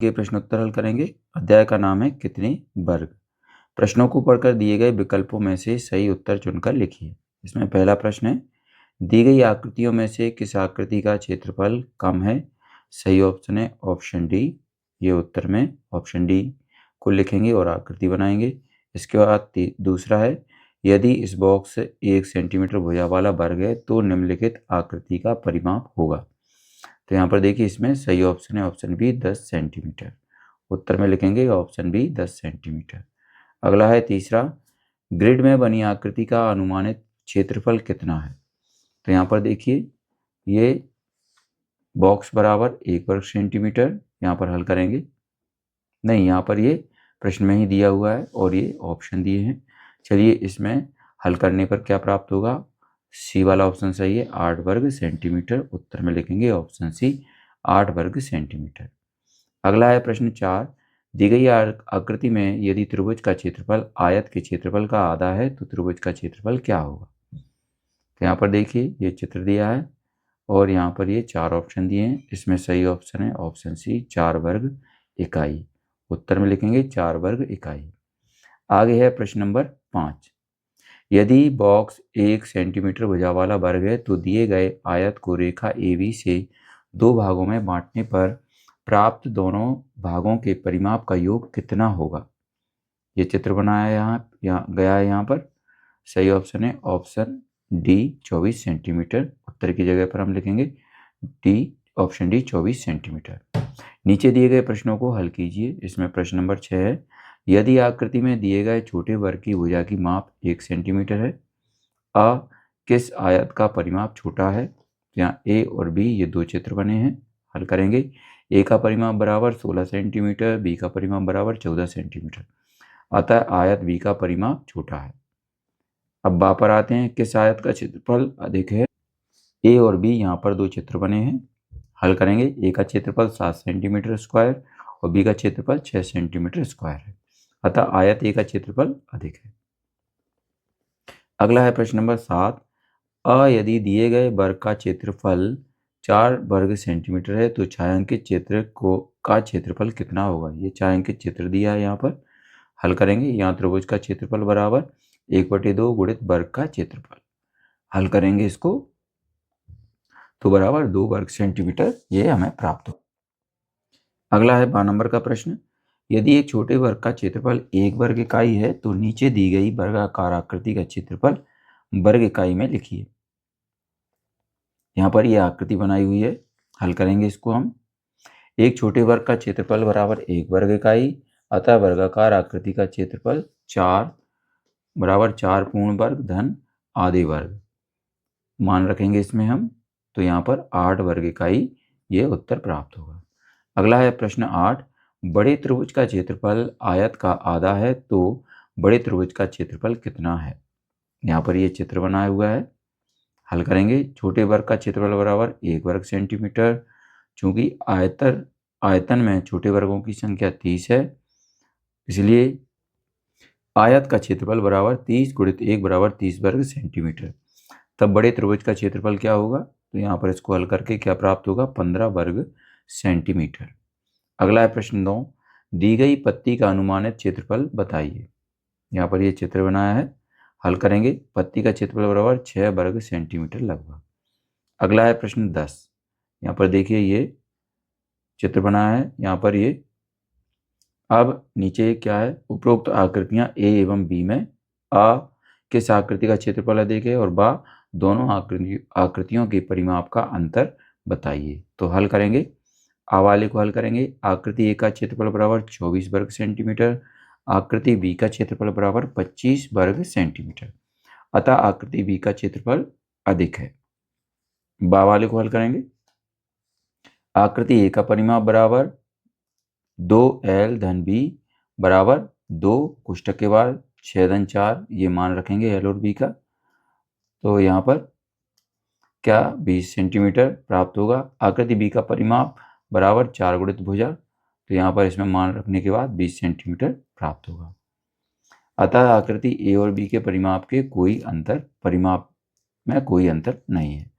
के प्रश्नोत्तर हल करेंगे। अध्याय का नाम है कितने वर्ग। प्रश्नों को पढ़कर दिए गए विकल्पों में से सही उत्तर चुनकर लिखिए। इसमें पहला प्रश्न है, दी गई आकृतियों में से किस आकृति का क्षेत्रफल कम है? सही ऑप्शन है ऑप्शन डी। ये उत्तर में ऑप्शन डी को लिखेंगे और आकृति बनाएंगे। इसके बाद दूसरा है, यदि इस बॉक्स 1 सेंटीमीटर भुजा वाला वर्ग है तो निम्नलिखित आकृति का परिमाप होगा। तो यहाँ पर देखिए, इसमें सही ऑप्शन है ऑप्शन बी 10 सेंटीमीटर। उत्तर में लिखेंगे ऑप्शन बी 10 सेंटीमीटर। अगला है तीसरा, ग्रिड में बनी आकृति का अनुमानित क्षेत्रफल कितना है? तो यहाँ पर देखिए, ये बॉक्स बराबर 1 वर्ग सेंटीमीटर। यहाँ पर हल करेंगे, नहीं, यहाँ पर ये प्रश्न में ही दिया हुआ है और ये ऑप्शन दिए हैं। चलिए, इसमें हल करने पर क्या प्राप्त होगा? सी वाला ऑप्शन सही है, 8 वर्ग सेंटीमीटर। उत्तर में लिखेंगे ऑप्शन सी 8 वर्ग सेंटीमीटर। अगला है प्रश्न 4, दी गई आकृति में यदि त्रिभुज का क्षेत्रफल आयत के क्षेत्रफल का आधा है तो त्रिभुज का क्षेत्रफल क्या होगा? तो यहाँ पर देखिए, ये चित्र दिया है और यहाँ पर ये 4 ऑप्शन दिए हैं। इसमें सही ऑप्शन है ऑप्शन सी 4 वर्ग इकाई। उत्तर में लिखेंगे 4 वर्ग इकाई। आगे है प्रश्न नंबर 5, यदि बॉक्स 1 सेंटीमीटर भुजा वाला वर्ग है तो दिए गए आयत को रेखा AB से 2 भागों में बांटने पर प्राप्त दोनों भागों के परिमाप का योग कितना होगा? ये चित्र बनाया यहाँ गया है। यहाँ पर सही ऑप्शन है ऑप्शन डी 24 सेंटीमीटर। उत्तर की जगह पर हम लिखेंगे डी, ऑप्शन डी 24 सेंटीमीटर। नीचे दिए गए प्रश्नों को हल कीजिए। इसमें प्रश्न नंबर 6 है, यदि आकृति में दिए गए छोटे वर्ग की भुजा की माप 1 सेंटीमीटर है, अ किस आयत का परिमाप छोटा है? यहाँ ए और बी ये 2 चित्र बने हैं। हल करेंगे, ए का परिमाप बराबर 16 सेंटीमीटर, बी का परिमाप बराबर 14 सेंटीमीटर। अतः आयत बी का परिमाप छोटा है। अब बा पर आते हैं, किस आयत का क्षेत्रफल अधिक है? ए और बी यहाँ पर 2 चित्र बने हैं। हल करेंगे, ए का क्षेत्रफल 7 सेंटीमीटर स्क्वायर और बी का क्षेत्रफल 6 सेंटीमीटर स्क्वायर है। अतः आयत ए का क्षेत्रफल अधिक है। अगला है प्रश्न नंबर 7, यदि दिए गए वर्ग का क्षेत्रफल 4 वर्ग सेंटीमीटर है तो छायांकित क्षेत्र का क्षेत्रफल कितना होगा? ये छायांकित चित्र दिया है यहाँ पर। हल करेंगे, यहाँ त्रिभुज का क्षेत्रफल बराबर 1/2 गुणित वर्ग का क्षेत्रफल। हल करेंगे इसको तो बराबर 2 वर्ग सेंटीमीटर ये हमें प्राप्त हो। अगला है 12 नंबर का प्रश्न, यदि एक छोटे वर्ग का क्षेत्रफल 1 वर्ग इकाई है तो नीचे दी गई वर्गाकार आकृति का क्षेत्रफल वर्ग इकाई में लिखिए। यहाँ पर यह आकृति बनाई हुई है। हल करेंगे इसको हम, एक छोटे वर्ग का क्षेत्रफल बराबर 1 वर्ग इकाई, अतः वर्गाकार आकृति का क्षेत्रफल 4 बराबर 4 पूर्ण वर्ग धन आधे वर्ग मान रखेंगे इसमें हम, तो यहाँ पर 8 वर्ग इकाई ये उत्तर प्राप्त होगा। अगला है प्रश्न 8, बड़े त्रिभुज का क्षेत्रफल आयत का आधा है तो बड़े त्रिभुज का क्षेत्रफल कितना है? यहाँ पर ये चित्र बनाया हुआ है। हल करेंगे, छोटे वर्ग का क्षेत्रफल बराबर 1 वर्ग सेंटीमीटर। चूंकि आयतन में छोटे वर्गों की संख्या 30 है, इसलिए आयत का क्षेत्रफल बराबर 30 गुणित 1 बराबर 30 वर्ग सेंटीमीटर। तब बड़े त्रिभुज का क्षेत्रफल क्या होगा? तो यहाँ पर इसको हल करके क्या प्राप्त होगा? 15 वर्ग सेंटीमीटर। अगला है प्रश्न 9, दी गई पत्ती का अनुमानित क्षेत्रफल बताइए। यहाँ पर ये चित्र बनाया है। हल करेंगे, पत्ती का क्षेत्रफल बराबर 6 वर्ग सेंटीमीटर लगभग। अगला है प्रश्न 10, यहाँ पर देखिए ये चित्र बनाया है। यहाँ पर ये अब नीचे क्या है, उपरोक्त आकृतियां ए एवं बी में आ किस आकृति का क्षेत्रफल अधिक है और बा दोनों आकृतियों के परिमाप का अंतर बताइए। तो हल करेंगे, आ वाले को हल करेंगे, आकृति ए का क्षेत्रफल बराबर 24 वर्ग सेंटीमीटर, आकृति बी का क्षेत्रफल बराबर 25 वर्ग सेंटीमीटर, अतः आकृति बी का क्षेत्रफल अधिक है। बा वाले को हल करेंगे, आकृति ए का परिमाप बराबर 2l धन बी बराबर 2 कोष्ठक के बाद 6 धन 4 ये मान रखेंगे एल और बी का। तो यहाँ पर क्या 20 सेंटीमीटर प्राप्त होगा। आकृति बी का परिमाप बराबर 4 गुणित भुजा, तो यहाँ पर इसमें मान रखने के बाद 20 सेंटीमीटर प्राप्त होगा। अतः आकृति ए और बी के परिमाप में कोई अंतर नहीं है।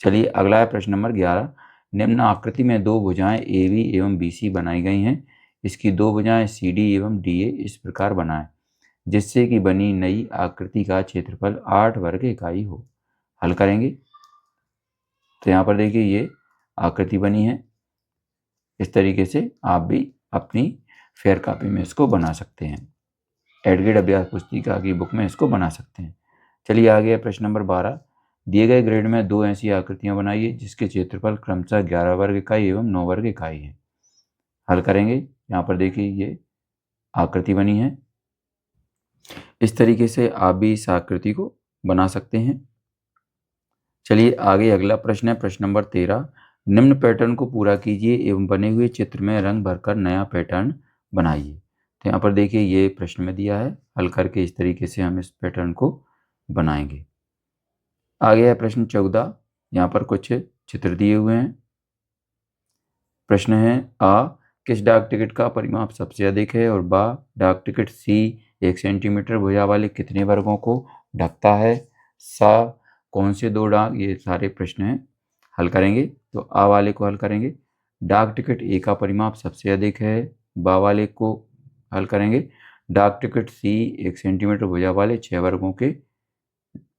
चलिए अगला है प्रश्न नंबर 11, निम्न आकृति में दो भुजाएं AB एवं BC बनाई गई हैं। इसकी दो भुजाएं CD एवं DA इस प्रकार बनाएं जिससे कि बनी नई आकृति का क्षेत्रफल 8 वर्ग इकाई हो। हल करेंगे तो यहाँ पर देखिए ये आकृति बनी है। इस तरीके से आप भी अपनी फेयर कॉपी में इसको बना सकते हैं। एडग्रेड अभ्यास पुस्तिका की बुक में इसको बना सकते हैं। चलिए आगे प्रश्न नंबर 12। दिए गए ग्रेड में दो ऐसी आकृतियां बनाइए जिसके क्षेत्रफल क्रमशः 11 वर्ग इकाई एवं 9 वर्ग इकाई है। हल करेंगे। यहाँ पर देखिए ये आकृति बनी है। इस तरीके से आप भी इस आकृति को बना सकते हैं। चलिए आगे अगला प्रश्न है प्रश्न नंबर 13। निम्न पैटर्न को पूरा कीजिए एवं बने हुए चित्र में रंग भरकर नया पैटर्न बनाइए। तो यहाँ पर देखिए ये प्रश्न में दिया है। हल करके इस तरीके से हम इस पैटर्न को बनाएंगे। आगे है प्रश्न 14। यहाँ पर कुछ चित्र दिए हुए हैं। प्रश्न है आ किस डाक टिकट का परिमाप सबसे अधिक है और बा डाक टिकट सी 1 सेंटीमीटर भुजा वाले कितने वर्गों को ढकता है। सा कौन से दो डाक। ये सारे प्रश्न हैं। हल करेंगे तो आ वाले को हल करेंगे। डाक टिकट ए का परिमाप सबसे अधिक है। बा वाले को हल करेंगे। डाक टिकट सी 1 सेंटीमीटर भुजा वाले 6 वर्गों के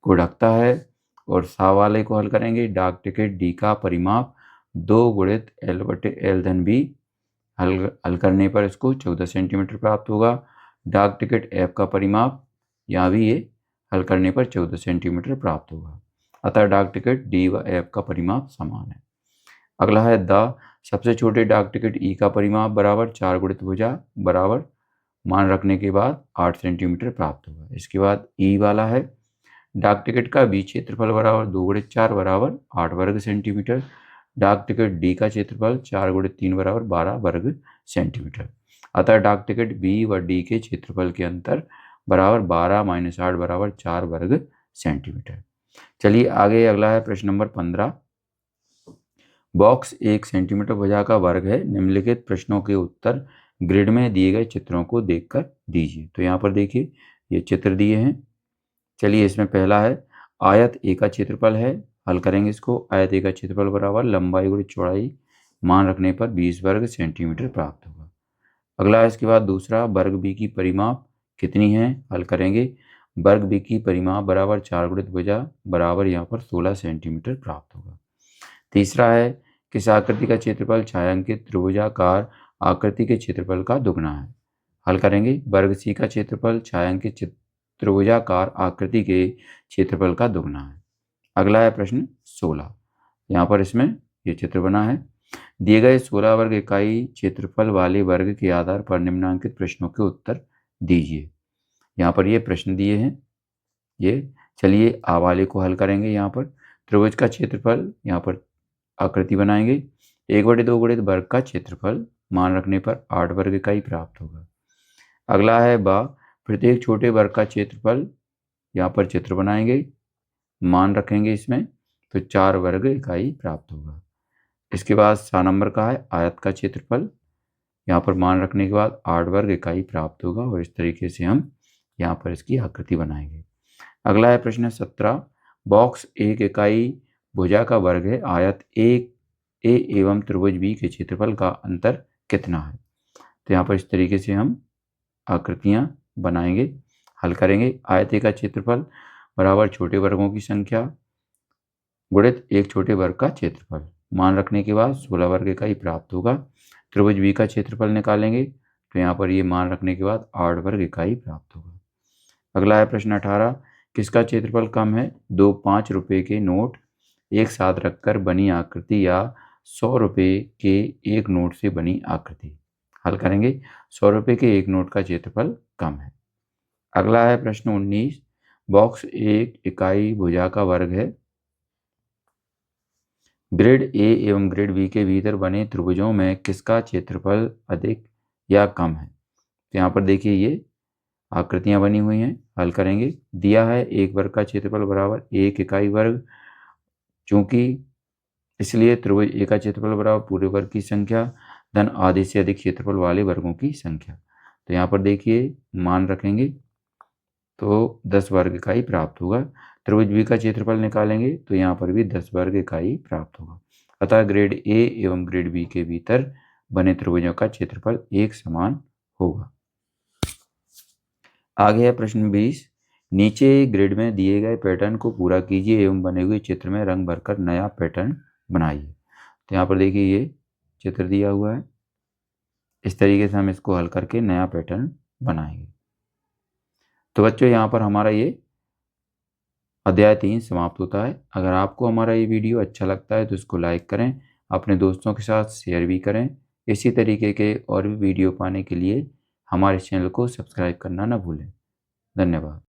को ढकता है। और सा वाले को हल करेंगे। डाक टिकट डी का परिमाप 2 गुणित L/L/B हल करने पर इसको 14 सेंटीमीटर प्राप्त होगा। डाक टिकट एफ का परिमाप यहाँ भी ये हल करने पर 14 सेंटीमीटर प्राप्त होगा। अतः डाक टिकट डी व एफ का परिमाप समान है। अगला है द सबसे छोटे डाक टिकट ई का परिमाप बराबर 4 गुणित भुजा बराबर मान रखने के बाद 8 सेंटीमीटर प्राप्त होगा। इसके बाद ई वाला है डाक टिकट का बी क्षेत्रफल बराबर 2 गुणित 4 बराबर 8 वर्ग सेंटीमीटर। डाक टिकट डी का क्षेत्रफल 4 गुणित 3 बराबर 12 वर्ग सेंटीमीटर। अतः डाक टिकट बी व डी के क्षेत्रफल के अंतर बराबर 12 - 8 बराबर 4 वर्ग सेंटीमीटर। चलिए आगे अगला है प्रश्न नंबर 15। बॉक्स 1 सेंटीमीटर भुजा का वर्ग है। निम्नलिखित प्रश्नों के उत्तर ग्रिड में दिए गए चित्रों को देखकर दीजिए। तो यहाँ पर देखिए ये चित्र दिए हैं। चलिए इसमें पहला है आयत ए का क्षेत्रफल है। हल करेंगे इसको। आयत ए का क्षेत्रफल बराबर लंबाई गुणित चौड़ाई मान रखने पर 20 वर्ग सेंटीमीटर प्राप्त होगा। अगला है इसके बाद दूसरा वर्ग बी की परिमाप कितनी है। हल करेंगे। वर्ग बी की परिमाप बराबर 4 गुणित भुजा बराबर यहाँ पर 16 सेंटीमीटर प्राप्त होगा। तीसरा है किस आकृति का क्षेत्रफल छायांकित त्रिभुजाकार आकृति के क्षेत्रफल का दुगना है। हल करेंगे। वर्ग सी का क्षेत्रफल छायांकित त्रिभुजाकार आकृति के क्षेत्रफल का दुगना है। अगला है प्रश्न 16। यहाँ पर इसमें ये चित्र बना है। दिए गए 16 वर्ग इकाई क्षेत्रफल वाले वर्ग के आधार पर निम्नलिखित प्रश्नों के उत्तर दीजिए। यहाँ पर ये प्रश्न दिए हैं। ये चलिए आ वाले को हल करेंगे। यहाँ पर त्रिभुज का क्षेत्रफल यहाँ पर आकृति बनाएंगे। 1/2 गुणित वर्ग का क्षेत्रफल मान रखने पर 8 वर्ग इकाई प्राप्त होगा। अगला है बा प्रत्येक छोटे वर्ग का क्षेत्रफल यहाँ पर चित्र बनाएंगे। मान रखेंगे इसमें तो 4 वर्ग इकाई प्राप्त होगा। इसके बाद 7 नंबर का है आयत का क्षेत्रफल। यहाँ पर मान रखने के बाद 8 वर्ग इकाई प्राप्त होगा और इस तरीके से हम यहाँ पर इसकी आकृति बनाएंगे। अगला है प्रश्न 17। बॉक्स 1 इकाई भुजा का वर्ग है। आयत ए एवं त्रिभुज बी के क्षेत्रफल का अंतर कितना है। तो यहाँ पर इस तरीके से हम आकृतियाँ बनाएंगे। हल करेंगे। आयत ए का क्षेत्रफल बराबर छोटे वर्गों की संख्या गुणित एक छोटे वर्ग का क्षेत्रफल मान रखने के बाद 16 वर्ग इकाई प्राप्त होगा। त्रिभुज बी का क्षेत्रफल निकालेंगे तो यहाँ पर ये मान रखने के बाद 8 वर्ग इकाई प्राप्त होगा। अगला है प्रश्न 18। किसका क्षेत्रफल कम है। 2 5 रुपये के नोट एक साथ रखकर बनी आकृति या 100 रुपये के एक नोट से बनी आकृति। हल करेंगे। 100 रुपये के एक नोट का क्षेत्रफल कम है। अगला है प्रश्न 19। बॉक्स 1 इकाई भुजा का वर्ग है। ग्रिड ए एवं ग्रिड बी के भीतर बने त्रिभुजों में किसका क्षेत्रफल अधिक या कम है। तो यहाँ पर देखिए ये आकृतियाँ बनी हुई हैं। हल करेंगे। दिया है एक वर्ग का क्षेत्रफल बराबर 1 इकाई वर्ग। चूँकि इसलिए त्रिभुज ए का क्षेत्रफल बराबर पूरे वर्ग की संख्या धन आधे से अधिक क्षेत्रफल वाले वर्गों की संख्या। तो यहाँ पर देखिए मान रखेंगे तो 10 वर्ग इकाई प्राप्त होगा। त्रिभुज बी का क्षेत्रफल निकालेंगे तो यहाँ पर भी 10 वर्ग इकाई प्राप्त होगा। अतः ग्रेड ए एवं ग्रेड बी के भीतर बने त्रिभुजों का क्षेत्रफल एक समान होगा। आगे है प्रश्न 20। नीचे ग्रिड में दिए गए पैटर्न को पूरा कीजिए एवं बने हुए चित्र में रंग भरकर नया पैटर्न बनाइए। तो यहाँ पर देखिए ये चित्र दिया हुआ है, इस तरीके से हम इसको हल करके नया पैटर्न बनाएंगे। तो बच्चों यहाँ पर हमारा ये अध्याय 3 समाप्त होता है। अगर आपको हमारा ये वीडियो अच्छा लगता है तो इसको लाइक करें, अपने दोस्तों के साथ शेयर भी करें। इसी तरीके के और भी वीडियो पाने के लिए हमारे चैनल को सब्सक्राइब करना ना भूलें। धन्यवाद।